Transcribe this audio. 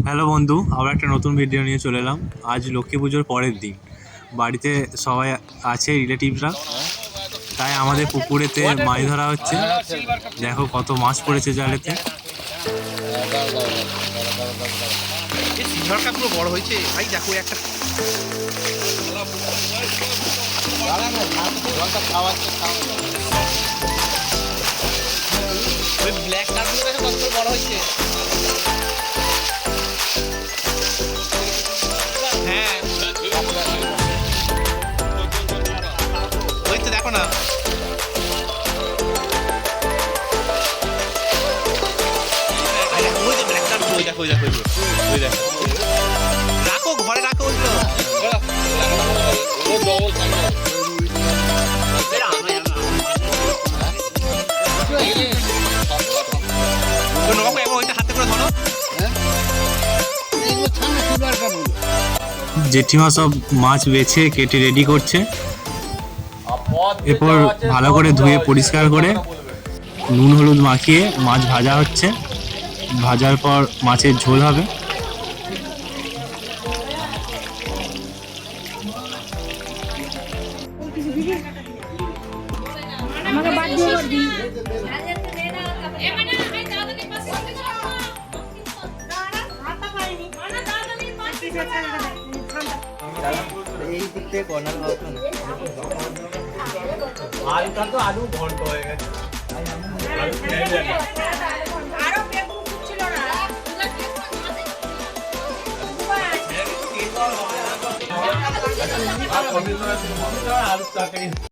Hello বন্ধু, আবার একটা নতুন ভিডিও নিয়ে চলে এলাম। আজ লক্ষ্মী পুজোর পরের দিন। বাড়িতে সবাই আছে, রিলেটিভরা। তাই আমাদের পুকুরেতে মাছ ধরা হচ্ছে। দেখো কত মাছ পড়েছে জালেতে। পুরো বড় হয়েছে ভাই, দেখো একটা ব্ল্যাক কাপগুলো কত বড় হয়েছে। হ্যাঁ ওই তো দেখো না, রাখো ঘরে রাখো ওইগুলো। হাতে করে ধরো। জেঠিমা সব মাছ বেছে কেটে রেডি করছে। এরপর ভালো করে ধুয়ে পরিষ্কার করে নুন হলুদ মাখিয়ে মাছ ভাজা হচ্ছে। ভাজার পর মাছের ঝোল হবে। এই দিক থেকে কর্নার হতো না। আলুটা তো আলু ঘন্ট হয়ে গেছে। আলু